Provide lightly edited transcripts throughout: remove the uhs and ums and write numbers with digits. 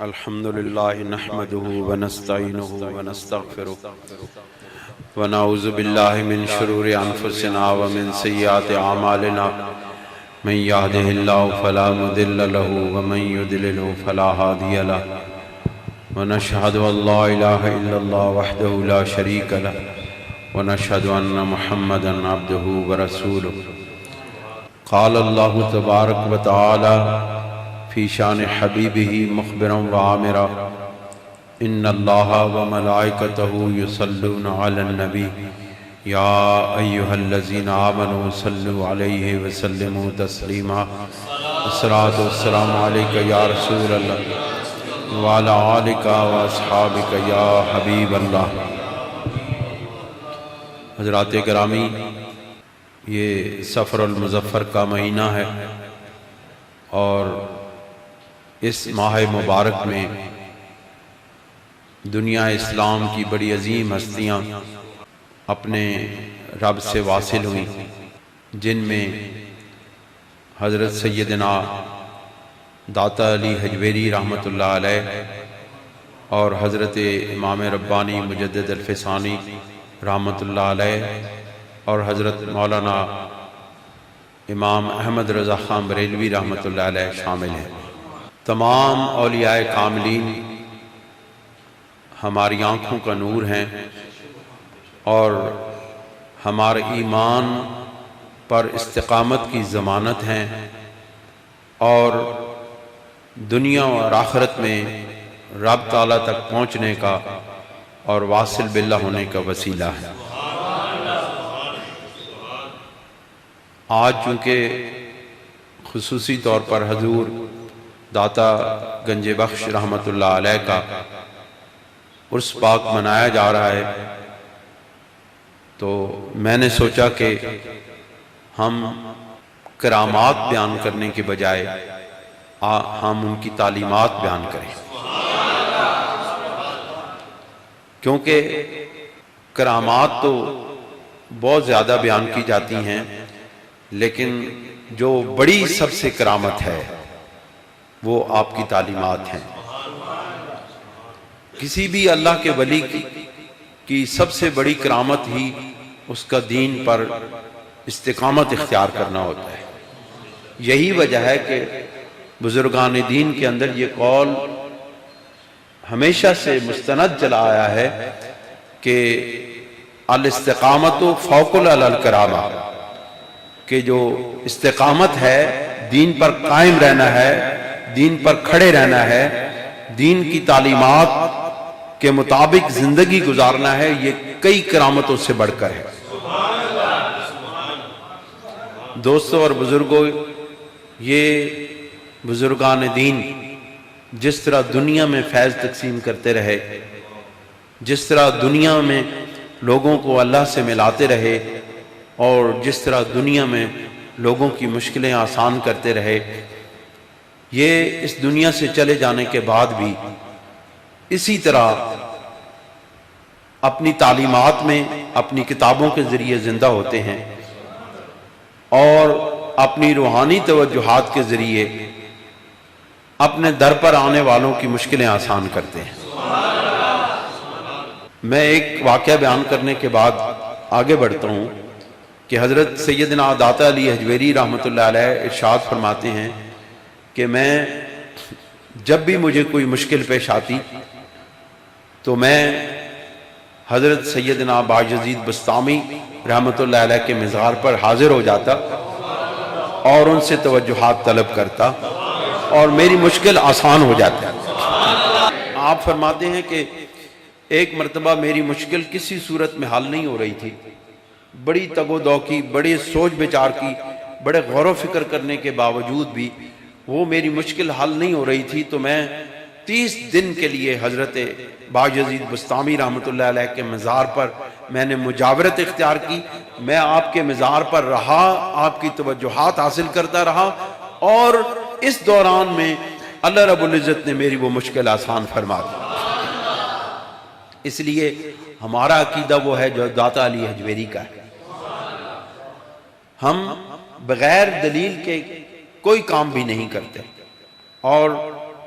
الحمد لله نحمده ونستعينه ونستغفره ونعوذ بالله من شرور أنفسنا ومن سيئات أعمالنا من يهده الله فلا مضل له ومن يضلل فلا هادي له ونشهد أن لا إله إلا الله وحده لا شريك له ونشهد أن محمدا عبده ورسوله قال الله تبارك وتعالى في شان حبيبه مخبرا وعامرا إن الله وملائكته يصلون على النبي يا أيها الذين آمنوا صلوا عليه وسلموا تسليما الصلاة والسلام عليك يا رسول الله وعلى آلك وأصحابك يا حبيب الله. حضرات گرامی، یہ سفر المظفر کا مہینہ ہے اور اس ماہ مبارک میں دنیا اسلام کی بڑی عظیم ہستیاں اپنے رب سے واصل ہوئیں، جن میں حضرت سیدنا داتا علی حجویری رحمۃ اللہ علیہ اور حضرت امام ربانی مجدد الفسانی رحمۃ اللہ علیہ اور حضرت مولانا امام احمد رضا خان بریلوی رحمۃ اللہ علیہ شامل ہیں. تمام اولیاء کاملین ہماری آنکھوں کا نور ہیں اور ہمارے ایمان پر استقامت کی ضمانت ہیں اور دنیا اور آخرت میں رب تعالیٰ تک پہنچنے کا اور واصل باللہ ہونے کا وسیلہ ہے. آج چونکہ خصوصی طور پر حضور داتا گنج بخش رحمۃ اللہ علیہ کا عرس پاک منایا جا رہا ہے، تو میں نے سوچا کہ ہم کرامات بیان کرنے کے بجائے ہم ان کی تعلیمات بیان کریں، کیونکہ کرامات تو بہت زیادہ بیان کی جاتی ہیں، لیکن جو بڑی سب سے کرامت ہے وہ آپ کی تعلیمات ہیں. کسی بھی اللہ کے ولی کی سب سے بڑی کرامت ہی اس کا دین پر استقامت اختیار کرنا ہوتا ہے. یہی وجہ ہے کہ بزرگان دین کے اندر یہ قول ہمیشہ سے مستند چلا آیا ہے کہ الاستقامت فوق الکرامہ، کہ جو استقامت ہے، دین پر قائم رہنا ہے، دین پر کھڑے رہنا ہے، دین کی تعلیمات کے مطابق زندگی گزارنا ہے، یہ کئی کرامتوں سے بڑھ کر ہے. دوستوں اور بزرگوں، یہ بزرگان دین جس طرح دنیا میں فیض تقسیم کرتے رہے، جس طرح دنیا میں لوگوں کو اللہ سے ملاتے رہے اور جس طرح دنیا میں لوگوں کی مشکلیں آسان کرتے رہے، یہ اس دنیا سے چلے جانے کے بعد بھی اسی طرح اپنی تعلیمات میں اپنی کتابوں کے ذریعے زندہ ہوتے ہیں اور اپنی روحانی توجہات کے ذریعے اپنے در پر آنے والوں کی مشکلیں آسان کرتے ہیں. میں ایک واقعہ بیان کرنے کے بعد آگے بڑھتا ہوں کہ حضرت سیدنا داتا علی حجویری رحمۃ اللہ علیہ ارشاد فرماتے ہیں کہ میں جب بھی مجھے کوئی مشکل پیش آتی تو میں حضرت سیدنا باجزید بسطامی رحمۃ اللہ علیہ کے مزار پر حاضر ہو جاتا اور ان سے توجہات طلب کرتا اور میری مشکل آسان ہو جاتی. آپ فرماتے ہیں کہ ایک مرتبہ میری مشکل کسی صورت میں حل نہیں ہو رہی تھی، بڑی تگ و دو کی، بڑی سوچ بچار کی، بڑے غور و فکر کرنے کے باوجود بھی وہ میری مشکل حل نہیں ہو رہی تھی. تو میں 30 دن کے لیے حضرت باجزید بسطامی رحمۃ اللہ علیہ کے مزار پر میں نے مجاورت اختیار کی. میں آپ کے مزار پر رہا، آپ کی توجہات حاصل کرتا رہا اور اس دوران میں اللہ رب العزت نے میری وہ مشکل آسان فرما دی. اس لیے ہمارا عقیدہ وہ ہے جو داتا علی حجویری کا ہے. ہم بغیر دلیل کے کوئی کام بھی نہیں کرتے اور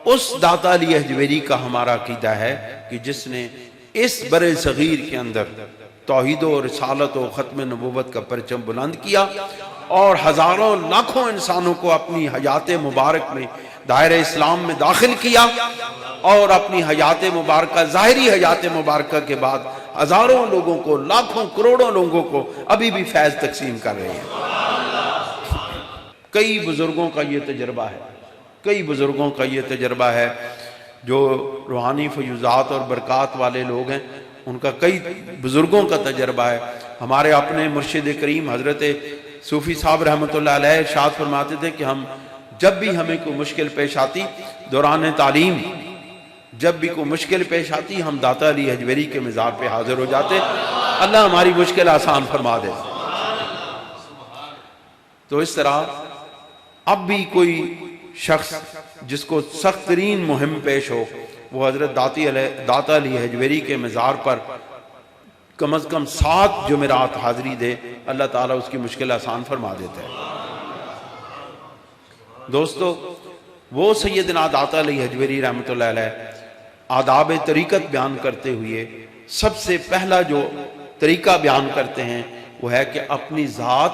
اس داتا علی حجویری کا ہمارا عقیدہ ہے کہ جس نے اس برِ صغیر کے اندر توحید و رسالت و ختم نبوت کا پرچم بلند کیا اور ہزاروں لاکھوں انسانوں کو اپنی حیات مبارک میں دائرہ اسلام میں داخل کیا، اور اپنی حیات مبارکہ، ظاہری حیات مبارکہ کے بعد ہزاروں لوگوں کو، لاکھوں کروڑوں لوگوں کو ابھی بھی فیض تقسیم کر رہے ہیں۔ کئی بزرگوں کا یہ تجربہ ہے، کئی بزرگوں کا یہ تجربہ ہے جو روحانی فیوزات اور برکات والے لوگ ہیں، ان کا کئی بزرگوں کا تجربہ ہے۔ ہمارے اپنے مرشد کریم حضرت صوفی صاحب رحمۃ اللہ علیہ ارشاد فرماتے تھے کہ ہم جب بھی ہمیں کوئی مشکل پیش آتی دوران تعلیم، جب بھی کوئی مشکل پیش آتی، ہم داتا علی حجویری کے مزار پہ حاضر ہو جاتے، اللہ ہماری مشکل آسان فرما دے۔ تو اس طرح اب بھی کوئی شخص جس کو سخت ترین مہم پیش ہو، وہ حضرت داتا علی حجویری کے مزار پر کم از کم 7 جمعرات حاضری دے، اللہ تعالیٰ اس کی مشکل آسان فرما دیتا ہے۔ دوستو، وہ سیدنا داتا علی حجویری رحمۃ اللہ علیہ آداب طریقت بیان کرتے ہوئے سب سے پہلا جو طریقہ بیان کرتے ہیں وہ ہے کہ اپنی ذات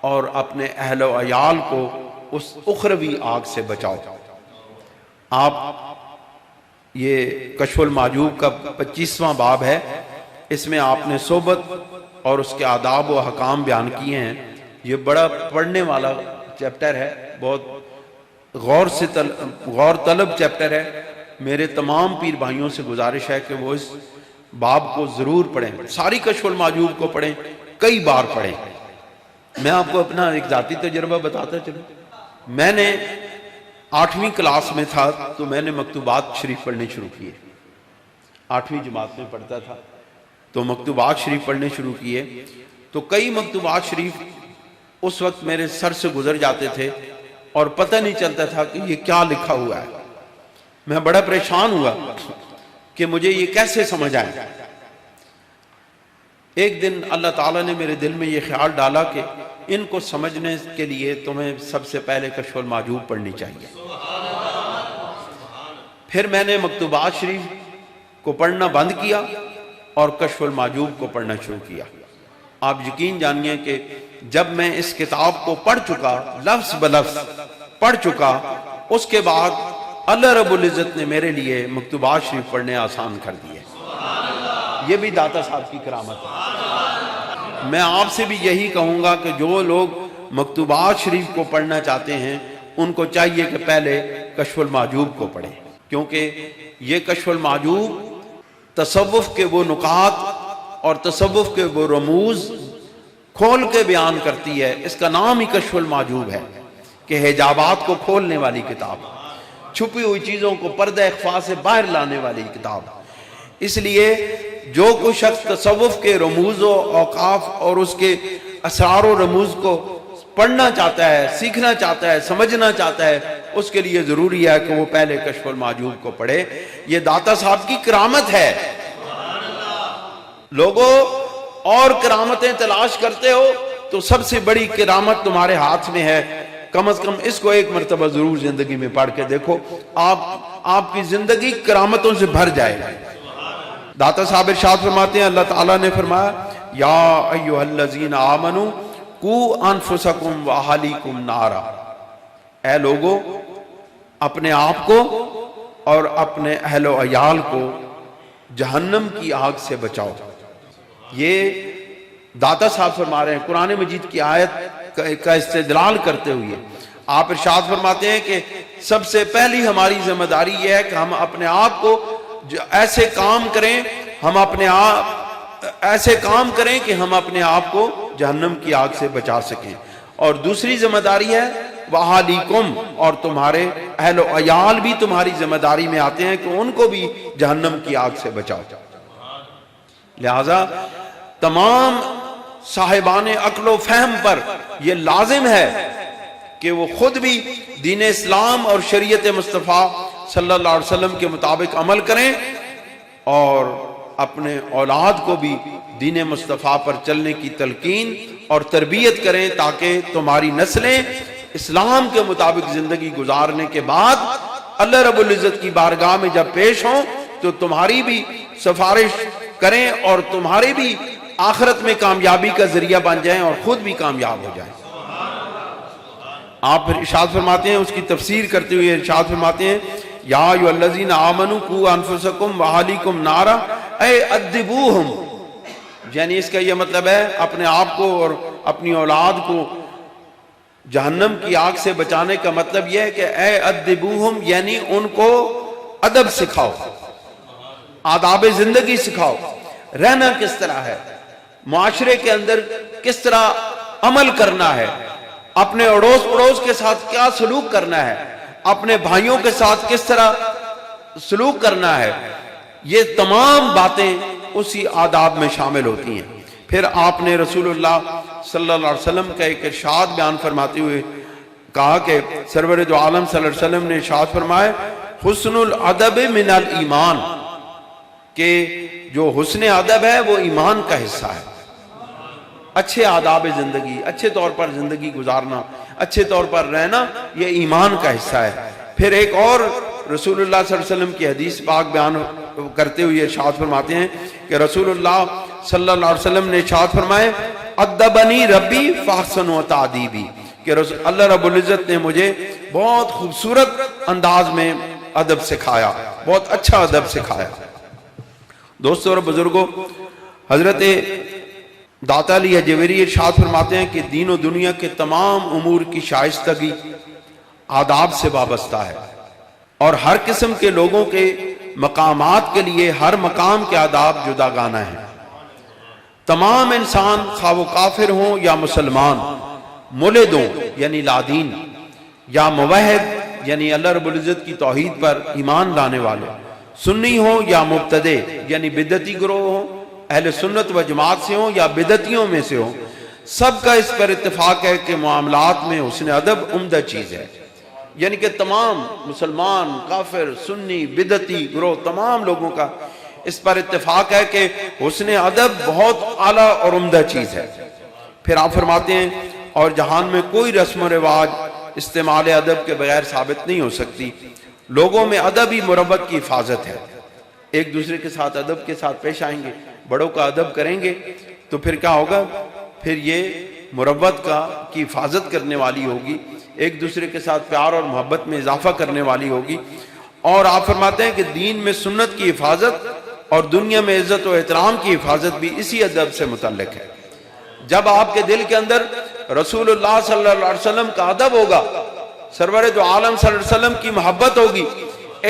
اور اپنے اہل و عیال کو اس اخروی آگ سے بچاؤ۔ آپ یہ کشف المحجوب کا 25واں باب ہے، اس میں آپ نے صحبت اور اس کے آداب و احکام بیان کیے ہیں۔ یہ بڑا پڑھنے والا چیپٹر ہے، بہت غور طلب چیپٹر ہے۔ میرے تمام پیر بھائیوں سے گزارش ہے کہ وہ اس باب کو ضرور پڑھیں، ساری کشف المحجوب کو پڑھیں، کئی بار پڑھیں۔ میں آپ کو اپنا ایک ذاتی تجربہ بتاتا چلوں۔ میں نے 8ویں کلاس میں تھا تو میں نے مکتوبات شریف پڑھنے شروع کیے، 8ویں جماعت میں پڑھتا تھا تو مکتوبات شریف پڑھنے شروع کیے، تو کئی مکتوبات شریف اس وقت میرے سر سے گزر جاتے تھے اور پتہ نہیں چلتا تھا کہ یہ کیا لکھا ہوا ہے۔ میں بڑا پریشان ہوا کہ مجھے یہ کیسے سمجھ آئے۔ ایک دن اللہ تعالیٰ نے میرے دل میں یہ خیال ڈالا کہ ان کو سمجھنے کے لیے تمہیں سب سے پہلے کشف المحجوب پڑھنی چاہیے۔ پھر میں نے مکتوبات شریف کو پڑھنا بند کیا اور کشف المحجوب کو پڑھنا شروع کیا۔ آپ یقین جانیے کہ جب میں اس کتاب کو پڑھ چکا، لفظ بلفظ پڑھ چکا، اس کے بعد اللہ رب العزت نے میرے لیے مکتوبات شریف پڑھنے آسان کر دیے۔ یہ بھی داتا صاحب کی کرامت ہے۔ میں آپ سے بھی یہی کہوں گا کہ جو لوگ مکتوبات شریف کو پڑھنا چاہتے ہیں ان کو چاہیے کہ پہلے کشف المحجوب کو پڑھیں، کیونکہ یہ کشف المحجوب تصوف کے وہ نکات اور تصوف کے وہ رموز کھول کے بیان کرتی ہے۔ اس کا نام ہی کشف المحجوب ہے کہ حجابات کو کھولنے والی کتاب، چھپی ہوئی چیزوں کو پردہ اخفاء سے باہر لانے والی کتاب۔ اس لیے جو کوئی شخص تصوف کے رموز و اوقاف اور اس کے اسرار و رموز کو پڑھنا چاہتا ہے، سیکھنا چاہتا ہے، سمجھنا چاہتا ہے، اس کے لیے ضروری ہے کہ وہ پہلے کشف المحجوب کو پڑھے۔ یہ داتا صاحب کی کرامت ہے۔ لوگوں اور کرامتیں تلاش کرتے ہو تو سب سے بڑی کرامت تمہارے ہاتھ میں ہے، کم از کم اس کو ایک مرتبہ ضرور زندگی میں پڑھ کے دیکھو، آپ کی زندگی کرامتوں سے بھر جائے گی۔ داتا صاحب ارشاد فرماتے ہیں، اللہ تعالیٰ نے فرمایا یا ایھا الذین آمنوا قوا انفسکم واہلیکم نارا، اے لوگو اپنے آپ کو اور اپنے اہل و عیال کو جہنم کی آگ سے بچاؤ۔ یہ داتا صاحب فرما رہے ہیں قرآن مجید کی آیت کا استدلال کرتے ہوئے۔ آپ ارشاد فرماتے ہیں کہ سب سے پہلی ہماری ذمہ داری یہ ہے کہ ہم اپنے آپ کو ایسے کام کریں، ایسے کام کریں کہ ہم اپنے آپ کو جہنم کی آگ سے بچا سکیں۔ اور دوسری ذمہ داری ہے وَأَهْلِكُمْ، اور تمہارے اہل و عیال بھی تمہاری ذمہ داری میں آتے ہیں کہ ان کو بھی جہنم کی آگ سے بچاؤ۔ لہذا تمام صاحبان عقل و فہم پر یہ لازم ہے کہ وہ خود بھی دین اسلام اور شریعت مصطفیٰ صلی اللہ علیہ وسلم کے مطابق عمل کریں اور اپنے اولاد کو بھی دین مصطفیٰ پر چلنے کی تلقین اور تربیت کریں، تاکہ تمہاری نسلیں اسلام کے مطابق زندگی گزارنے کے بعد اللہ رب العزت کی بارگاہ میں جب پیش ہوں تو تمہاری بھی سفارش کریں اور تمہارے بھی آخرت میں کامیابی کا ذریعہ بن جائیں اور خود بھی کامیاب ہو جائیں۔ آپ پھر ارشاد فرماتے ہیں، اس کی تفسیر کرتے ہوئے ارشاد فرماتے ہیں، یا ایھا الذین آمنوا قوا انفسکم واہلیکم نارا، اے ادبوہم، یعنی اس کا یہ مطلب ہے اپنے آپ کو اور اپنی اولاد کو جہنم کی آگ سے بچانے کا مطلب یہ ہے کہ اے ادبوہم، یعنی ان کو ادب سکھاؤ، آداب زندگی سکھاؤ، رہنا کس طرح ہے، معاشرے کے اندر کس طرح عمل کرنا ہے، اپنے اڑوس پڑوس کے ساتھ کیا سلوک کرنا ہے، اپنے بھائیوں کے ساتھ کس طرح سلوک کرنا ہے، یہ تمام باتیں اسی آداب میں شامل ہوتی ہیں۔ پھر آپ نے رسول اللہ صلی اللہ علیہ وسلم کا ایک ارشاد بیان فرماتے ہوئے کہا کہ سرور دو عالم صلی اللہ علیہ وسلم نے ارشاد فرمایا، حسن الادب من الایمان، کہ جو حسن ادب ہے وہ ایمان کا حصہ ہے۔ اچھے آداب زندگی، اچھے طور پر زندگی گزارنا، اچھے طور پر رہنا، یہ ایمان کا حصہ ہے۔ پھر ایک اور رسول اللہ صلی اللہ علیہ وسلم کی حدیث پاک بیان کرتے ہوئے ارشاد فرماتے ہیں کہ رسول اللہ صلی اللہ علیہ وسلم نے ارشاد فرمائے، ادبنی ربی فاحسن تعدیبی، کہ اللہ رب العزت نے مجھے بہت خوبصورت انداز میں ادب سکھایا، بہت اچھا ادب سکھایا۔ دوستو اور بزرگوں، حضرت داتا علی حجویری ارشاد فرماتے ہیں کہ دین و دنیا کے تمام امور کی شائستگی آداب سے وابستہ ہے، اور ہر قسم کے لوگوں کے مقامات کے لیے ہر مقام کے آداب جداگانہ ہیں۔ تمام انسان خواہ وہ کافر ہوں یا مسلمان، ملد ہوں یعنی لادین، یا موحد یعنی اللہ رب العزت کی توحید پر ایمان لانے والے، سنی ہوں یا مبتدع یعنی بدعتی گروہ ہوں، اہل سنت و جماعت سے ہوں یا بدعتیوں میں سے ہوں، سب کا اس پر اتفاق ہے کہ معاملات میں حسن ادب عمدہ چیز ہے۔ یعنی کہ تمام مسلمان، کافر، سنی، بدعتی گروہ، تمام لوگوں کا اس پر اتفاق ہے کہ حسن ادب بہت اعلیٰ اور عمدہ چیز ہے۔ پھر آپ فرماتے ہیں، اور جہان میں کوئی رسم و رواج استعمال ادب کے بغیر ثابت نہیں ہو سکتی۔ لوگوں میں ادب ہی مروت کی حفاظت ہے۔ ایک دوسرے کے ساتھ ادب کے ساتھ پیش آئیں گے، بڑوں کا ادب کریں گے تو پھر کیا ہوگا؟ پھر یہ مروت کی حفاظت کرنے والی ہوگی، ایک دوسرے کے ساتھ پیار اور محبت میں اضافہ کرنے والی ہوگی۔ اور آپ فرماتے ہیں کہ دین میں سنت کی حفاظت اور دنیا میں عزت و احترام کی حفاظت بھی اسی ادب سے متعلق ہے۔ جب آپ کے دل کے اندر رسول اللہ صلی اللہ علیہ وسلم کا ادب ہوگا، سرور دو عالم صلی اللہ علیہ وسلم کی محبت ہوگی،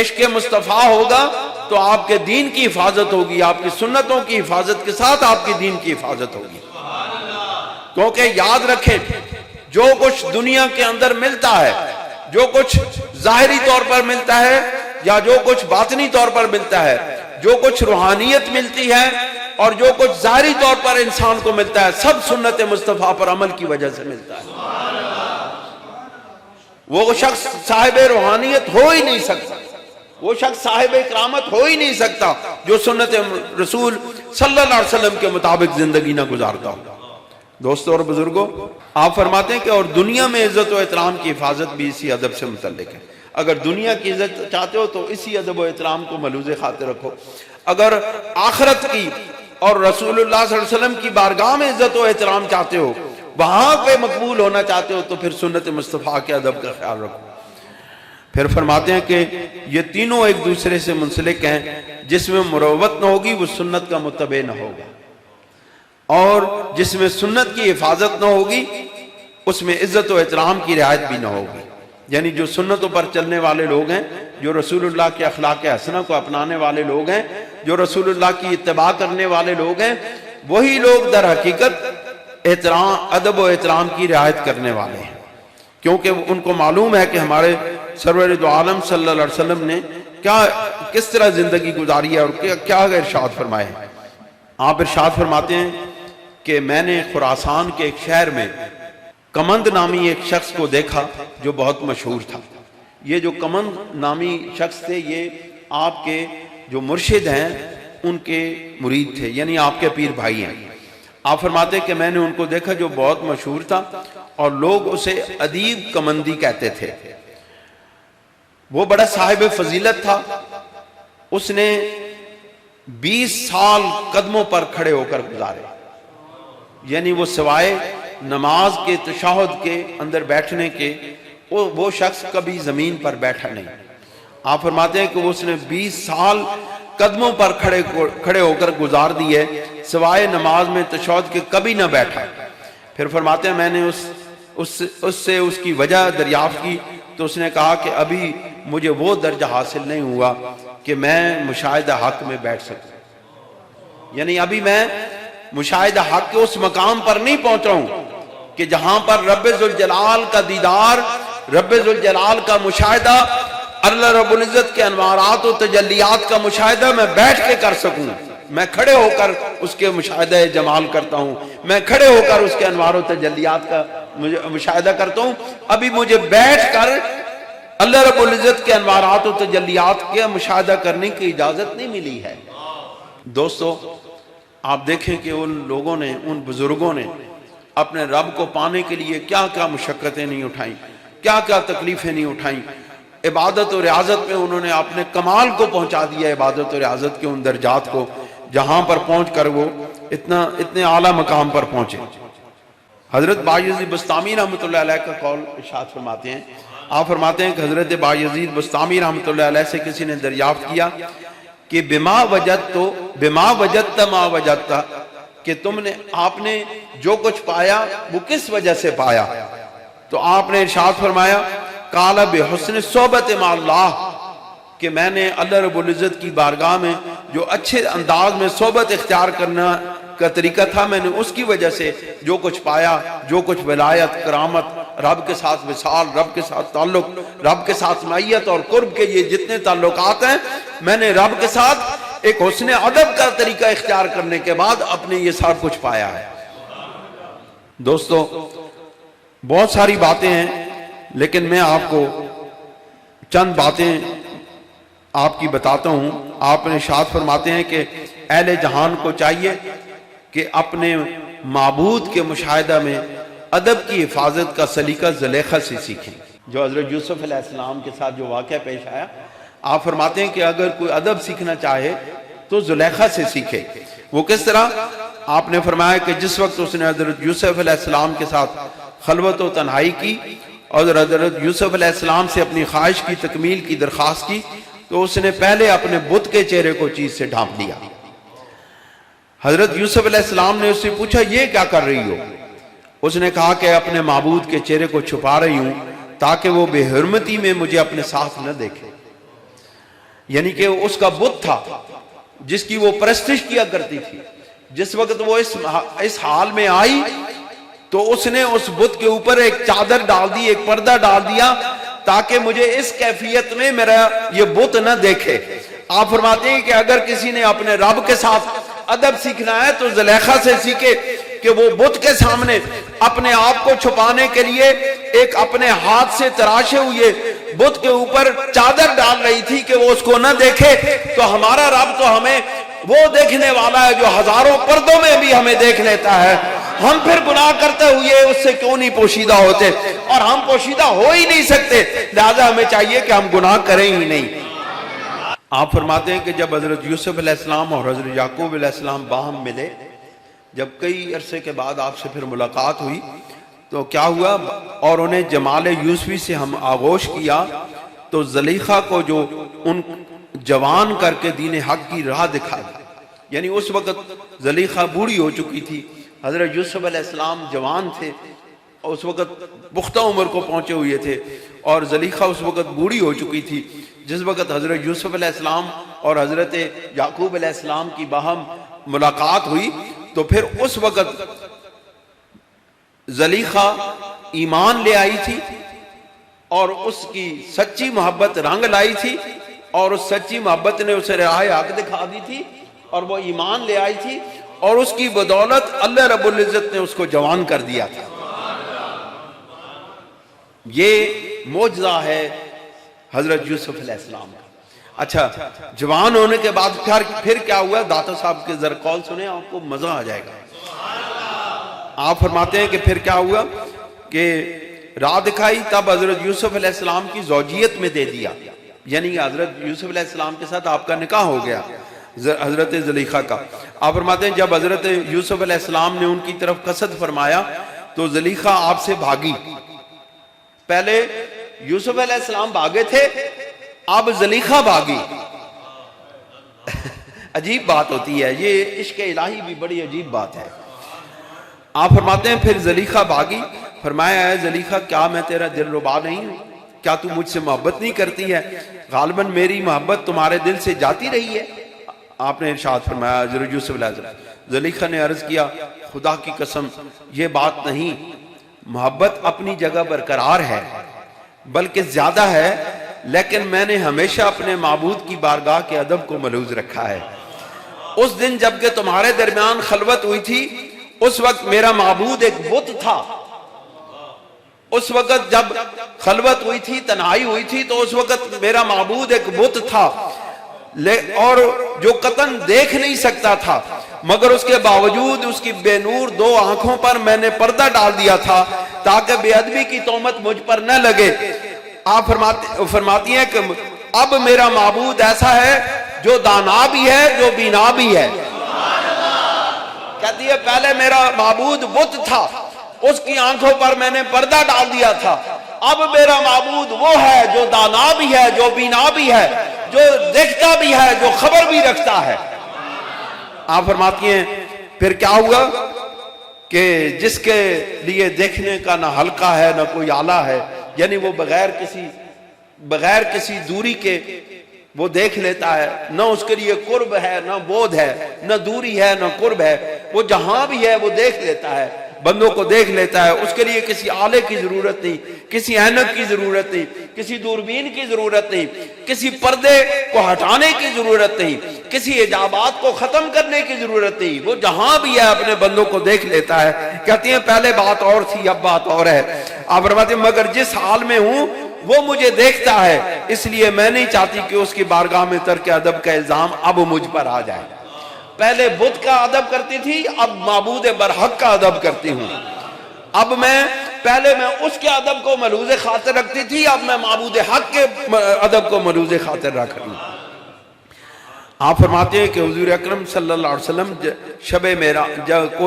عشق مصطفیٰ ہوگا، تو آپ کے دین کی حفاظت ہوگی، آپ کی سنتوں کی حفاظت کے ساتھ آپ کی دین کی حفاظت ہوگی۔ کیونکہ یاد رکھیں، جو کچھ دنیا کے اندر ملتا ہے، جو کچھ ظاہری طور پر ملتا ہے یا جو کچھ باطنی طور پر ملتا ہے، جو کچھ روحانیت ملتی ہے اور جو کچھ ظاہری طور پر انسان کو ملتا ہے، سب سنت مصطفیٰ پر عمل کی وجہ سے ملتا ہے۔ وہ شخص صاحب روحانیت ہو ہی نہیں سکتا، وہ شخص صاحب کرامت ہو ہی نہیں سکتا جو سنت رسول صلی اللہ علیہ وسلم کے مطابق زندگی نہ گزارتا ہو۔ دوستو اور بزرگوں، آپ فرماتے ہیں کہ اور دنیا میں عزت و احترام کی حفاظت بھی اسی ادب سے متعلق ہے۔ اگر دنیا کی عزت چاہتے ہو تو اسی ادب و احترام کو ملحوظ خاطر رکھو، اگر آخرت کی اور رسول اللہ صلی اللہ علیہ وسلم کی بارگاہ میں عزت و احترام چاہتے ہو، وہاں پہ مقبول ہونا چاہتے ہو، تو پھر سنت مصطفیٰ کے ادب کا خیال رکھو۔ پھر فرماتے ہیں کہ یہ تینوں ایک دوسرے سے منسلک ہیں، جس میں مروت نہ ہوگی وہ سنت کا متبع نہ ہوگا، اور جس میں سنت کی حفاظت نہ ہوگی اس میں عزت و احترام کی رعایت بھی نہ ہوگی۔ یعنی جو سنتوں پر چلنے والے لوگ ہیں، جو رسول اللہ کے اخلاق حسنہ کو اپنانے والے لوگ ہیں، جو رسول اللہ کی اتباع کرنے والے لوگ ہیں، وہی لوگ در حقیقت ادب و احترام کی رعایت کرنے والے ہیں، کیونکہ ان کو معلوم ہے کہ ہمارے سرور دو عالم صلی اللہ علیہ وسلم نے کس طرح زندگی گزاری ہے اور کیا ارشاد فرمائے ہیں۔ آپ ارشاد فرماتے ہیں کہ میں نے خراسان کے ایک شہر میں کمند نامی ایک شخص کو دیکھا جو بہت مشہور تھا۔ یہ جو کمند نامی شخص تھے، یہ آپ کے جو مرشد ہیں ان کے مرید تھے، یعنی آپ کے پیر بھائی ہیں۔ آپ فرماتے ہیں کہ میں نے ان کو دیکھا جو بہت مشہور تھا، اور لوگ اسے ادیب کمندی کہتے تھے۔ وہ بڑا صاحب فضیلت تھا، اس نے 20 سال قدموں پر کھڑے ہو کر گزارے، یعنی وہ سوائے نماز کے تشہد کے اندر بیٹھنے کے وہ شخص کبھی زمین پر بیٹھا نہیں۔ آپ فرماتے ہیں کہ اس نے 20 سال قدموں پر کھڑے ہو کر گزار دیے، سوائے نماز میں تشہد کے کبھی نہ بیٹھا۔ پھر فرماتے ہیں میں نے اس سے اس کی وجہ دریافت کی تو اس نے کہا کہ ابھی مجھے وہ درجہ حاصل نہیں ہوا کہ میں مشاہدہ حق میں بیٹھ سکوں، یعنی ابھی میں مشاہدہ حق کے اس مقام پر نہیں پہنچا ہوں کہ جہاں پر رب ذوالجلال کا دیدار، رب ذوالجلال کا مشاہدہ، اللہ رب العزت کے انوارات و تجلیات کا مشاہدہ میں بیٹھ کے کر سکوں۔ میں کھڑے ہو کر اس کے مشاہدہ جمال کرتا ہوں، میں کھڑے ہو کر اس کے انوار و تجلیات کا مشاہدہ کرتا ہوں، ابھی مجھے بیٹھ کر اللہ رب العزت کے انوارات و تجلیات کا مشاہدہ کرنے کی اجازت نہیں ملی ہے۔ دوستو آپ دیکھیں کہ ان لوگوں نے، ان بزرگوں نے اپنے رب کو پانے کے لیے کیا کیا مشقتیں نہیں اٹھائیں، کیا کیا تکلیفیں نہیں اٹھائیں، عبادت و ریاضت میں انہوں نے اپنے کمال کو پہنچا دیا، عبادت و ریاضت کے ان درجات کو جہاں پر پہنچ کر وہ اتنے اعلیٰ مقام پر پہنچے۔ حضرت بایزید بسطامی رحمۃ اللہ علیہ کا قول ارشاد فرماتے ہیں، آپ فرماتے ہیں کہ حضرت بایزید بسطامی رحمۃ اللہ علیہ سے کسی نے دریافت کیا کہ بما وجدت ما وجدت، کہ آپ نے جو کچھ پایا وہ کس وجہ سے پایا؟ تو آپ نے ارشاد فرمایا قال بحسن صحبت مع اللہ، کہ میں نے اللہ رب العزت کی بارگاہ میں جو اچھے انداز میں صحبت اختیار کرنا کا طریقہ تھا، میں نے اس کی وجہ سے جو کچھ پایا، جو کچھ ولایت، کرامت، رب کے ساتھ وصال، رب کے ساتھ تعلق، رب کے ساتھ معیت اور قرب کے یہ جتنے تعلقات ہیں، میں نے رب کے ساتھ ایک حسن ادب کا طریقہ اختیار کرنے کے بعد اپنے یہ سب کچھ پایا ہے۔ دوستو بہت ساری باتیں ہیں، لیکن میں آپ کو چند باتیں آپ کی بتاتا ہوں۔ آپ نے ارشاد فرماتے ہیں کہ اہل جہان کو چاہیے کہ اپنے معبود کے مشاہدہ میں ادب کی حفاظت کا سلیقہ زلیخا سے سیکھیں۔ جو حضرت یوسف علیہ السلام کے ساتھ جو واقعہ پیش آیا، آپ فرماتے ہیں کہ اگر کوئی ادب سیکھنا چاہے تو زلیخا سے سیکھے۔ وہ کس طرح؟ آپ نے فرمایا کہ جس وقت اس نے حضرت یوسف علیہ السلام کے ساتھ خلوت و تنہائی کی اور حضرت یوسف علیہ السلام سے اپنی خواہش کی تکمیل کی درخواست کی، تو اس نے پہلے اپنے بت کے چہرے کو چیز سے ڈھانپ دیا۔ حضرت یوسف علیہ السلام نے اس سے پوچھا یہ کیا کر رہی ہو؟ اس نے کہا کہ اپنے معبود کے چہرے کو چھپا رہی ہوں تاکہ وہ بے حرمتی میں مجھے اپنے ساتھ نہ دیکھے، یعنی کہ اس کا بت تھا جس کی وہ پرستش کیا کرتی تھی۔ جس وقت وہ اس حال میں آئی تو اس نے اس بت کے اوپر ایک چادر ڈال دی، ایک پردہ ڈال دیا تاکہ مجھے اس کیفیت میں میرا یہ بت نہ دیکھے۔ آپ فرماتے ہیں کہ اگر کسی نے اپنے رب کے ساتھ ادب سیکھنا ہے تو زلیخا سے سیکھے کہ وہ بت کے سامنے اپنے آپ کو چھپانے کے لیے ایک اپنے ہاتھ سے تراشے ہوئے بت کے اوپر چادر ڈال رہی تھی کہ وہ اس کو نہ دیکھے۔ تو ہمارا رب تو ہمیں وہ دیکھنے والا ہے جو ہزاروں پردوں میں بھی ہمیں دیکھ لیتا ہے، ہم پھر گناہ کرتے ہوئے اس سے کیوں نہیں پوشیدہ ہوتے؟ اور ہم پوشیدہ ہو ہی نہیں سکتے، لہذا ہمیں چاہیے کہ ہم گناہ کریں ہی نہیں۔ آپ فرماتے ہیں کہ جب حضرت یوسف علیہ السلام اور حضرت یعقوب علیہ السلام باہم ملے، جب کئی عرصے کے بعد آپ سے پھر ملاقات ہوئی تو کیا ہوا، اور انہیں جمال یوسفی سے ہم آغوش کیا تو زلیخا کو جو ان جوان کر کے دین حق کی راہ دکھا دی، یعنی اس وقت زلیخا بوڑھی ہو چکی تھی، حضرت یوسف علیہ السلام جوان تھے، اس وقت پختہ عمر کو پہنچے ہوئے تھے، اور زلیخا اس وقت بوڑھی ہو چکی تھی۔ جس وقت حضرت یوسف علیہ السلام اور حضرت یعقوب علیہ السلام کی باہم ملاقات ہوئی تو پھر اس وقت زلیخا ایمان لے آئی تھی اور اس کی سچی محبت رنگ لائی تھی، اور اس سچی محبت نے اسے راہ حق دکھا دی تھی اور وہ ایمان لے آئی تھی، اور اس کی بدولت اللہ رب العزت نے اس کو جوان کر دیا تھا۔ یہ معجزہ ہے حضرت یوسف علیہ السلام کا۔ اچھا، جوان ہونے کے بعد پھر کیا ہوا؟ داتا صاحب کے ذرا قول سنیں، آپ کو مزہ آ جائے گا۔ آپ فرماتے ہیں کہ پھر کیا ہوا کہ راہ دکھائی، تب حضرت یوسف علیہ السلام کی زوجیت میں دے دیا، یعنی حضرت یوسف علیہ السلام کے ساتھ آپ کا نکاح ہو گیا حضرت زلیخا کا. آپ فرماتے ہیں جب حضرت یوسف علیہ السلام نے ان کی طرف قصد فرمایا تو زلیخا آپ سے بھاگی. پہلے یوسف علیہ السلام بھاگے تھے، اب زلیخا بھاگی. عجیب بات ہوتی ہے یہ، عشق الہی بھی بڑی عجیب بات ہے. آپ فرماتے ہیں پھر زلیخا بھاگی. فرمایا ہے زلیخا کیا میں تیرا دل ربا نہیں ہوں؟ کیا تو مجھ سے محبت نہیں کرتی ہے؟ غالباً میری محبت تمہارے دل سے جاتی رہی ہے. آپ نے ارشاد فرمایا حضرت یوسف علیہ السلام. زلیخا نے عرض کیا خدا کی قسم یہ بات نہیں، محبت اپنی جگہ برقرار ہے بلکہ زیادہ ہے، لیکن میں نے ہمیشہ اپنے معبود کی بارگاہ کے ادب کو ملحوظ رکھا ہے. اس دن جب کہ تمہارے درمیان خلوت ہوئی تھی اس وقت میرا معبود ایک بت تھا. اس وقت جب خلوت ہوئی تھی، تنہائی ہوئی تھی، تو اس وقت میرا معبود ایک بت تھا اور جو قطن دیکھ نہیں سکتا تھا، مگر اس کے باوجود اس کی بے نور دو آنکھوں پر میں نے پردہ ڈال دیا تھا تاکہ بے ادبی کی تہمت مجھ پر نہ لگے. آپ فرماتی ہیں کہ اب میرا معبود ایسا ہے جو دانا بھی ہے جو بینا بھی ہے. کہتی ہے پہلے میرا معبود بت تھا، اس کی آنکھوں پر میں نے پردہ ڈال دیا تھا، اب میرا معبود وہ ہے جو دانا بھی ہے جو بینا بھی ہے، جو دیکھتا بھی ہے جو خبر بھی رکھتا ہے. آپ فرماتی ہیں پھر کیا ہوا کہ جس کے لیے دیکھنے کا نہ حلقہ ہے نہ کوئی آلہ ہے، یعنی وہ بغیر کسی دوری کے وہ دیکھ لیتا ہے، نہ اس کے لیے قرب ہے نہ بود ہے، نہ دوری ہے نہ قرب ہے، وہ جہاں بھی ہے وہ دیکھ لیتا ہے، بندوں کو دیکھ لیتا ہے. اس کے لیے کسی آلے کی ضرورت نہیں، کسی اینک کی ضرورت نہیں، کسی دوربین کی ضرورت نہیں، کسی پردے کو ہٹانے کی ضرورت نہیں، کسی حجابات کو ختم کرنے کی ضرورت نہیں، وہ جہاں بھی ہے اپنے بندوں کو دیکھ لیتا ہے. کہتی ہیں پہلے بات اور تھی اب بات اور ہے. آپ فرماتے ہیں مگر جس حال میں ہوں وہ مجھے دیکھتا ہے، اس لیے میں نہیں چاہتی کہ اس کی بارگاہ میں ترک ادب کا الزام اب مجھ پر آ جائے. پہلے بت کا ادب کرتی تھی، اب معبود برحق کا ادب کرتی ہوں. اب پہلے میں اس کے ادب کو ملحوظ خاطر رکھتی تھی، اب میں معبود حق کے ادب کو ملحوظ خاطر رکھ رہی ہوں. آپ فرماتے ہیں کہ حضور اکرم صلی اللہ علیہ وسلم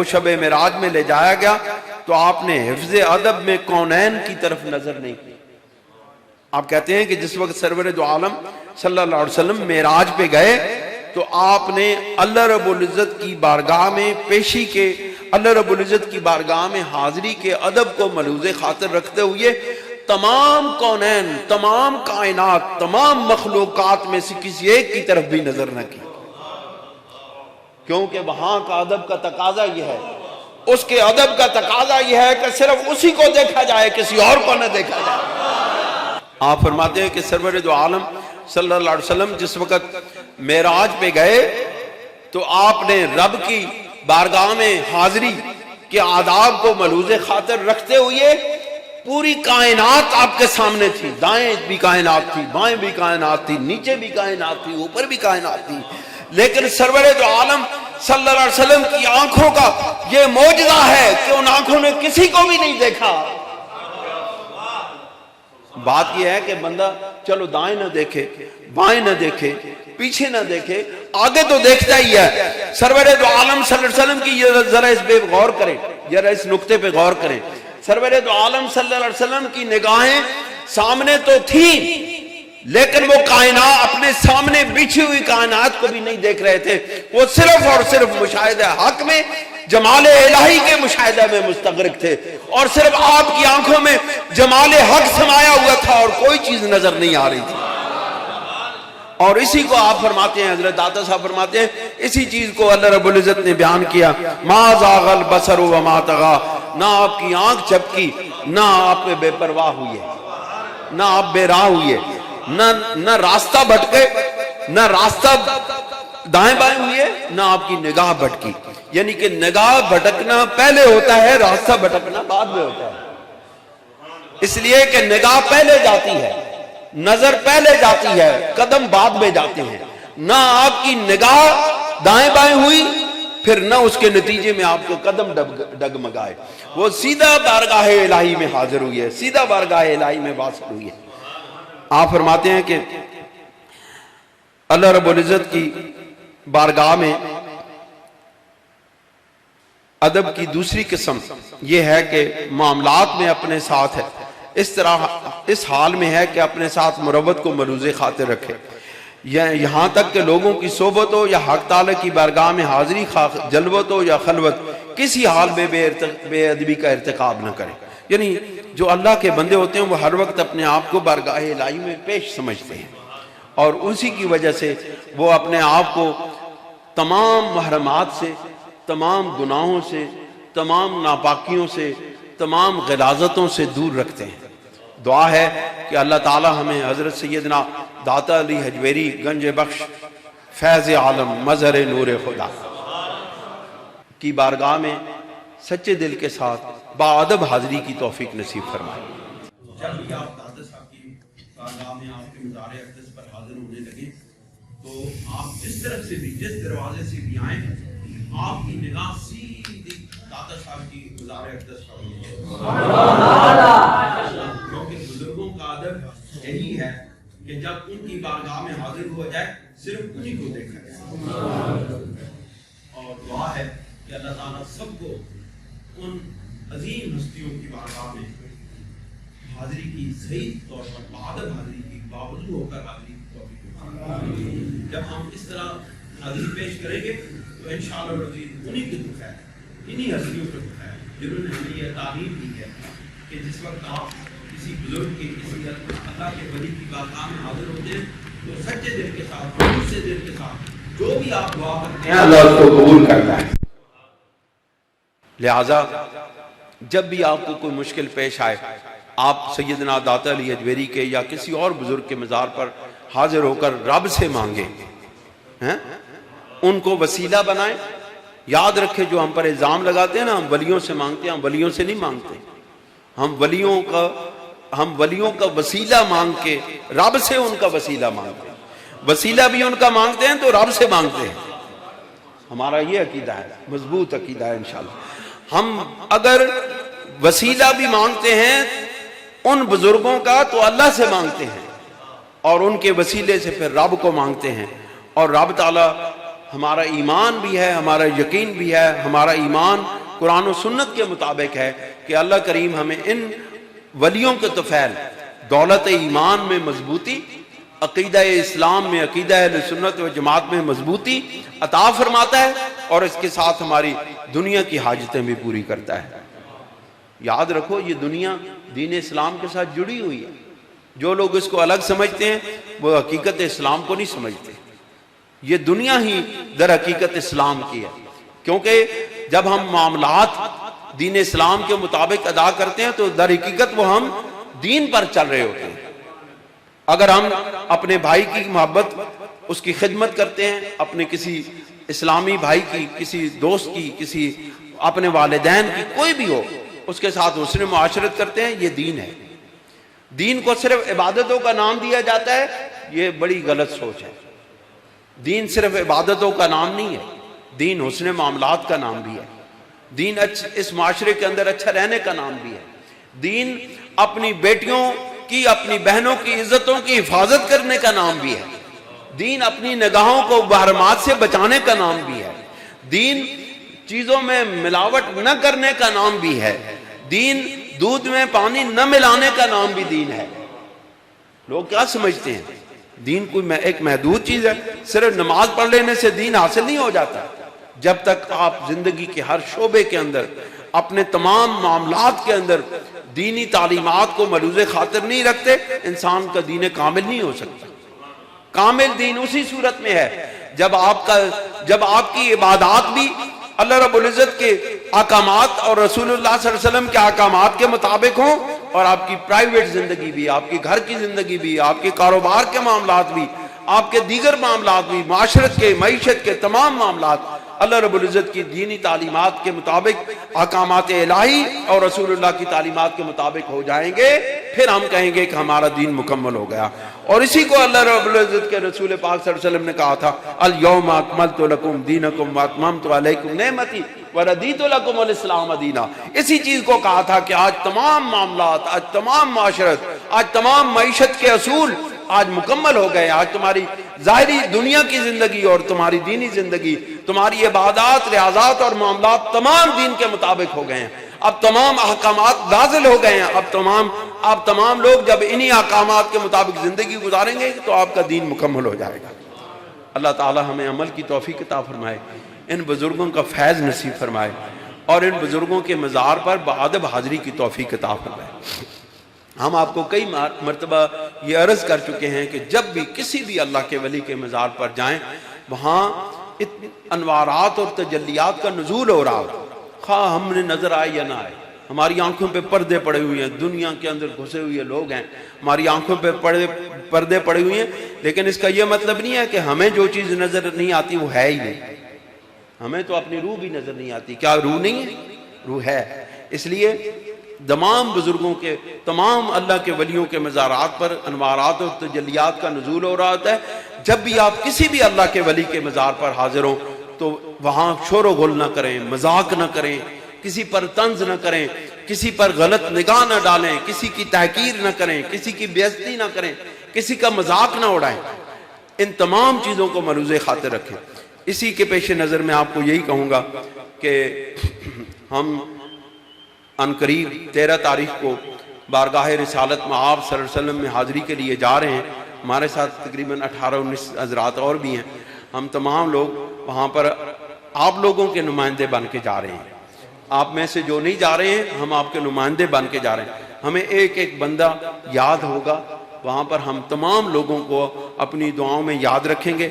شب معراج میں لے جایا گیا تو آپ نے حفظ ادب میں کونین کی طرف نظر نہیں کی. آپ کہتے ہیں کہ جس وقت سرور دو عالم صلی اللہ علیہ وسلم معراج پہ گئے تو آپ نے اللہ رب العزت کی بارگاہ میں پیشی کے، اللہ رب العزت کی بارگاہ میں حاضری کے ادب کو ملحوظ خاطر رکھتے ہوئے تمام کونین، تمام کائنات، تمام مخلوقات میں سے کسی ایک کی طرف بھی نظر نہ کی، کیونکہ وہاں کا ادب کا تقاضا یہ ہے، اس کے ادب کا تقاضا یہ ہے کہ صرف اسی کو دیکھا جائے، کسی اور کو نہ دیکھا جائے. آپ فرماتے ہیں کہ سرور دو عالم صلی اللہ علیہ وسلم جس وقت معراج پہ گئے تو آپ نے رب کی بارگاہ میں حاضری کے آداب کو ملحوظ خاطر رکھتے ہوئے پوری کائنات آپ کے سامنے تھی، دائیں بھی کائنات تھی، بائیں بھی کائنات تھی، نیچے بھی کائنات تھی، اوپر بھی کائنات تھی، لیکن سرور دو عالم صلی اللہ علیہ وسلم کی آنکھوں کا یہ معجزہ ہے کہ ان آنکھوں نے کسی کو بھی نہیں دیکھا. بات یہ ہے کہ بندہ چلو دائیں نہ دیکھے، بائیں نہ دیکھے، پیچھے نہ دیکھے، آگے تو دیکھتا ہی ہے. سرور دو عالم صلی اللہ علیہ وسلم کی ذرا اس پہ غور کریں، ذرا اس نقطے پہ غور کریں. سرور دو عالم صلی اللہ علیہ وسلم کی نگاہیں سامنے تو تھیں لیکن وہ کائنات، اپنے سامنے بچھی ہوئی کائنات کو بھی نہیں دیکھ رہے تھے، وہ صرف اور صرف مشاہدہ حق میں، جمال الہی کے مشاہدہ میں مستغرق تھے، اور صرف آپ کی آنکھوں میں جمال حق سمایا ہوا تھا اور کوئی چیز نظر نہیں آ رہی تھی. اور اسی کو آپ فرماتے ہیں، حضرت داتا صاحب فرماتے ہیں، اسی چیز کو اللہ رب العزت نے بیان کیا، ما زاغ البصر وما طغى، نہ آپ کی آنکھ جھپکی، نہ آپ بے پرواہ ہوئے، نہ آپ بے راہ ہوئے، نہ راستہ بھٹکے، نہ راستہ دائیں بائیں ہوئے، نہ آپ کی نگاہ بھٹکی. یعنی کہ نگاہ بھٹکنا پہلے ہوتا ہے، راستہ بھٹکنا بعد میں ہوتا ہے. اس لیے کہ نگاہ پہلے جاتی ہے، نظر پہلے جاتی ہے، قدم بعد میں جاتے ہیں. نہ آپ کی نگاہ دائیں بائیں ہوئی پھر نہ اس کے نتیجے میں آپ کے قدم ڈگمگائے، وہ سیدھا بارگاہ الہی میں حاضر ہوئی ہے، سیدھا بارگاہ الہی میں واصل ہوئی ہے. آپ فرماتے ہیں کہ اللہ رب العزت کی بارگاہ میں ادب کی دوسری قسم یہ ہے کہ معاملات میں اپنے ساتھ ہے اس طرح اس حال میں ہے کہ اپنے ساتھ مروت کو ملوز خاطر رکھے، یہاں تک کہ لوگوں کی صحبت ہو یا حق تعالی کی بارگاہ میں حاضری، جلوت ہو یا خلوت، کسی حال میں بے ادبی کا ارتکاب نہ کرے۔ یعنی جو اللہ کے بندے ہوتے ہیں وہ ہر وقت اپنے آپ کو بارگاہ الہی میں پیش سمجھتے ہیں، اور اسی کی وجہ سے وہ اپنے آپ کو تمام محرمات سے، تمام گناہوں سے، تمام ناپاکیوں سے، تمام غلاظتوں سے دور رکھتے ہیں۔ دعا ہے کہ اللہ تعالی ہمیں حضرت سیدنا داتا علی حجویری گنج بخش فیض عالم مظہر نور خدا کی بارگاہ میں سچے دل کے ساتھ باادب حاضری کی توفیق نصیب فرمائے۔ جب بھی آپ داتا صاحب کی بارگاہ میں آپ کے مزار اقدس پر حاضر ہونے لگے تو آپ جس طرف سے بھی، جس دروازے سے بھی آئیں، آپ کی نگاہ سیدھی داتا صاحب کی مزار اقدس پر ہوئی ہے، کیونکہ بزرگوں کا ادب یہی ہے کہ جب ان کی بارگاہ میں حاضر ہوا جائے صرف انہی کو دیکھا جائے، اور دعا ہے کہ اللہ تعالیٰ سب کو ان عظیم ہستیوں کی بارگاہ میں حاضری کی صحیح طور پر بہادر حاضری کی، باوضو ہو کر حاضری کی توفیق۔ جب ہم اس طرح حاضری پیش کریں گے تو انشاءاللہ العزیز انہی کی دکھ ہے، انہی ہستیوں کی دکھ ہے جنہوں نے ہمیں یہ تعلیم دی ہے کہ جس وقت آپ کسی بزرگ کی، کسی اللہ کے ولی کی بارگاہ میں حاضر ہوتے ہیں تو سچے دل کے ساتھ، دوسرے دل کے ساتھ جو بھی آپ دعا کرتے ہیں اللہ اس کو قبول کرتا ہے۔ لہٰذا جب بھی آپ کو کوئی مشکل پیش آئے، آپ سیدنا داتا علی حجویری کے یا کسی اور بزرگ کے مزار پر حاضر ہو کر رب سے مانگیں، ان کو وسیلہ بنائیں۔ یاد رکھیں جو ہم پر الزام لگاتے ہیں نا ہم ولیوں سے مانگتے ہیں، ہم ولیوں سے نہیں مانگتے، ہم ولیوں کا وسیلہ مانگ کے رب سے ان کا وسیلہ مانگتے ہیں۔ وسیلہ بھی ان کا مانگتے ہیں تو رب سے مانگتے ہیں۔ ہمارا یہ عقیدہ ہے، مضبوط عقیدہ ہے انشاءاللہ۔ ہم اگر وسیلہ بھی مانگتے ہیں ان بزرگوں کا تو اللہ سے مانگتے ہیں، اور ان کے وسیلے سے پھر رب کو مانگتے ہیں، اور رب تعالی ہمارا ایمان بھی ہے، ہمارا یقین بھی ہے، ہمارا ایمان قرآن و سنت کے مطابق ہے کہ اللہ کریم ہمیں ان ولیوں کے طفیل دولت ایمان میں مضبوطی، عقیدہ اسلام میں، عقیدہ اہل سنت و جماعت میں مضبوطی عطا فرماتا ہے، اور اس کے ساتھ ہماری دنیا کی حاجتیں بھی پوری کرتا ہے۔ یاد رکھو یہ دنیا دین اسلام کے ساتھ جڑی ہوئی ہے، جو لوگ اس کو الگ سمجھتے ہیں وہ حقیقت اسلام کو نہیں سمجھتے۔ یہ دنیا ہی در حقیقت اسلام کی ہے، کیونکہ جب ہم معاملات دین اسلام کے مطابق ادا کرتے ہیں تو در حقیقت وہ ہم دین پر چل رہے ہوتے ہیں۔ اگر ہم اپنے بھائی کی محبت، اس کی خدمت کرتے ہیں، اپنے کسی اسلامی بھائی کی، کسی دوست کی، کسی اپنے والدین کی، کوئی بھی ہو، اس کے ساتھ حسن معاشرت کرتے ہیں، یہ دین ہے۔ دین کو صرف عبادتوں کا نام دیا جاتا ہے، یہ بڑی غلط سوچ ہے۔ دین صرف عبادتوں کا نام نہیں ہے، دین حسن معاملات کا نام بھی ہے، دین اس معاشرے کے اندر اچھا رہنے کا نام بھی ہے، دین اپنی بیٹیوں کی، اپنی بہنوں کی عزتوں کی حفاظت کرنے کا نام بھی ہے، دین اپنی نگاہوں کو محرمات سے بچانے کا نام بھی ہے، دین چیزوں میں ملاوٹ نہ کرنے کا نام بھی ہے، دین دودھ میں پانی نہ ملانے کا نام بھی دین ہے۔ لوگ کیا سمجھتے ہیں دین کوئی ایک محدود چیز ہے، صرف نماز پڑھ لینے سے دین حاصل نہیں ہو جاتا۔ جب تک آپ زندگی کے ہر شعبے کے اندر، اپنے تمام معاملات کے اندر دینی تعلیمات کو ملوز خاطر نہیں رکھتے، انسان کا دین کامل نہیں ہو سکتا۔ کامل دین اسی صورت میں ہے جب آپ کی عبادات بھی اللہ رب العزت کے احکامات اور رسول اللہ صلی اللہ علیہ وسلم کے احکامات کے مطابق ہوں، اور آپ کی پرائیویٹ زندگی بھی، آپ کی گھر کی زندگی بھی، آپ کے کاروبار کے معاملات بھی، آپ کے دیگر معاملات بھی، معاشرت کے، معیشت کے تمام معاملات اللہ رب العزت کی دینی تعلیمات کے مطابق، احکامات الہی اور رسول اللہ کی تعلیمات کے مطابق ہو جائیں گے، پھر ہم کہیں گے کہ ہمارا دین مکمل ہو گیا۔ اور اسی کو اللہ رب العزت کے رسول پاک صلی اللہ علیہ وسلم نے کہا تھا، الیوم اکملت لکم دینکم واتممت علیکم نعمتی وردیت لکم الاسلام دینا۔ اسی چیز کو کہا تھا کہ آج تمام معاملات، آج تمام معاشرت، آج تمام معیشت کے اصول آج مکمل ہو گئے. آج تمہاری ظاہری دنیا کی زندگی اور تمہاری دینی زندگی، تمہاری عبادات، ریاضات اور معاملات تمام دین کے مطابق ہو گئے ہیں. اب تمام احکامات نازل ہو گئے ہیں. اب تمام لوگ جب انہی احکامات کے مطابق زندگی گزاریں گے تو آپ کا دین مکمل ہو جائے گا. اللہ تعالی ہمیں عمل کی توفیق عطا فرمائے، ان بزرگوں کا فیض نصیب فرمائے، اور ان بزرگوں کے مزار پر بادب حاضری کی توفیق عطا فرمائے. ہم آپ کو کئی مرتبہ یہ عرض کر چکے ہیں کہ جب بھی کسی بھی اللہ کے ولی کے مزار پر جائیں، وہاں انوارات اور تجلیات کا نزول ہو رہا ہو، خواہ ہم نے نظر آئے یا نہ آئے. ہماری آنکھوں پہ پردے پڑے ہوئے ہیں، دنیا کے اندر گھسے ہوئے لوگ ہیں، ہماری آنکھوں پہ پردے پڑے ہوئے ہیں، لیکن اس کا یہ مطلب نہیں ہے کہ ہمیں جو چیز نظر نہیں آتی وہ ہے ہی نہیں. ہمیں تو اپنی روح بھی نظر نہیں آتی. کیا روح نہیں ہے؟ روح ہے. اس لیے تمام بزرگوں کے، تمام اللہ کے ولیوں کے مزارات پر انوارات اور تجلیات کا نزول ہو رہا ہوتا ہے. جب بھی آپ کسی بھی اللہ کے ولی کے مزار پر حاضر ہوں تو وہاں شور و غل نہ کریں، مذاق نہ کریں، کسی پر طنز نہ کریں، کسی پر غلط نگاہ نہ ڈالیں، کسی کی تحقیر نہ کریں، کسی کی بے عزتی نہ کریں، کسی کا مذاق نہ اڑائیں. ان تمام چیزوں کو ملحوظ خاطر رکھیں. اسی کے پیش نظر میں آپ کو یہی کہوں گا کہ ہم عنقریب 13 تاریخ کو بارگاہ رسالت میں آپ صلی اللہ علیہ وسلم میں حاضری کے لیے جا رہے ہیں. ہمارے ساتھ تقریباً 18-19 حضرات اور بھی ہیں. ہم تمام لوگ وہاں پر آپ لوگوں کے نمائندے بن کے جا رہے ہیں. آپ میں سے جو نہیں جا رہے ہیں ہم آپ کے نمائندے بن کے جا رہے ہیں. ہمیں ایک ایک بندہ یاد ہوگا. وہاں پر ہم تمام لوگوں کو اپنی دعاؤں میں یاد رکھیں گے،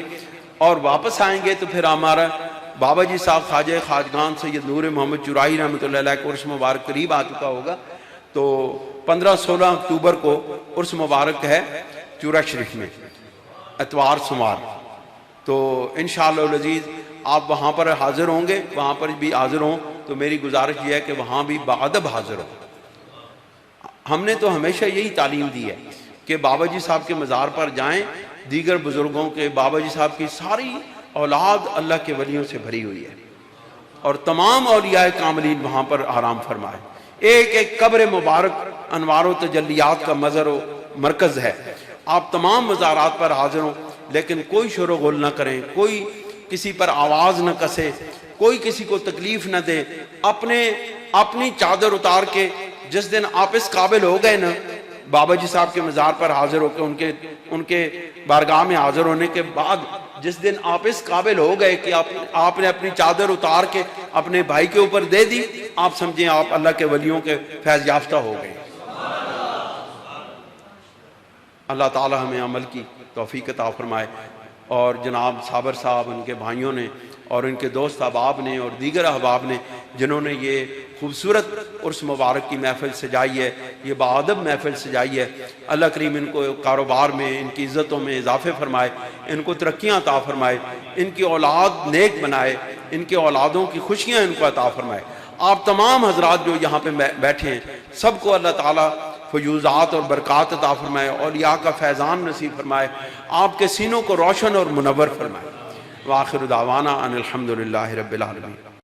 اور واپس آئیں گے تو پھر ہمارا بابا جی صاحب خواجہ خواجگان سید نور محمد چرائی رحمۃ اللہ علیہ کا عرس مبارک قریب آ چکا ہوگا. تو 15-16 اکتوبر کو عرس مبارک ہے چورا شریف میں، اتوار سمار. تو انشاءاللہ العزیز آپ وہاں پر حاضر ہوں گے. وہاں پر بھی حاضر ہوں تو میری گزارش یہ ہے کہ وہاں بھی بادب حاضر ہوں. ہم نے تو ہمیشہ یہی تعلیم دی ہے کہ بابا جی صاحب کے مزار پر جائیں. دیگر بزرگوں کے، بابا جی صاحب کی ساری اولاد اللہ کے ولیوں سے بھری ہوئی ہے، اور تمام اولیاء کاملین وہاں پر آرام فرمائے. ایک ایک قبر مبارک انوار و تجلیات کا مظہر و مرکز ہے. آپ تمام مزارات پر حاضر ہوں، لیکن کوئی شور و غل نہ کریں، کوئی کسی پر آواز نہ کسے، کوئی کسی کو تکلیف نہ دے. اپنی چادر اتار کے جس دن آپ اس قابل ہو گئے نا بابا جی صاحب کے مزار پر حاضر ہو کے ان کے بارگاہ میں حاضر ہونے کے بعد، جس دن آپ اس قابل ہو گئے کہ آپ نے اپنی چادر اتار کے اپنے بھائی کے اوپر دے دی، آپ سمجھیں آپ اللہ کے ولیوں کے فیض یافتہ ہو گئے. اللہ تعالی ہمیں عمل کی توفیق عطا فرمائے. اور جناب صابر صاحب، ان کے بھائیوں نے اور ان کے دوست احباب نے اور دیگر احباب نے جنہوں نے یہ خوبصورت عرس مبارک کی محفل سجائی ہے، یہ باادب محفل سجائی ہے، اللہ کریم ان کو کاروبار میں، ان کی عزتوں میں اضافے فرمائے، ان کو ترقیاں عطا فرمائے، ان کی اولاد نیک بنائے، ان کی اولادوں کی خوشیاں ان کو عطا فرمائے. آپ تمام حضرات جو یہاں پہ بیٹھے ہیں سب کو اللہ تعالیٰ فیوزات اور برکات عطا فرمائے، اولیاء کا فیضان نصیب فرمائے، آپ کے سینوں کو روشن اور منور فرمائے. وآخر دعوانا ان الحمدللہ رب العالمین.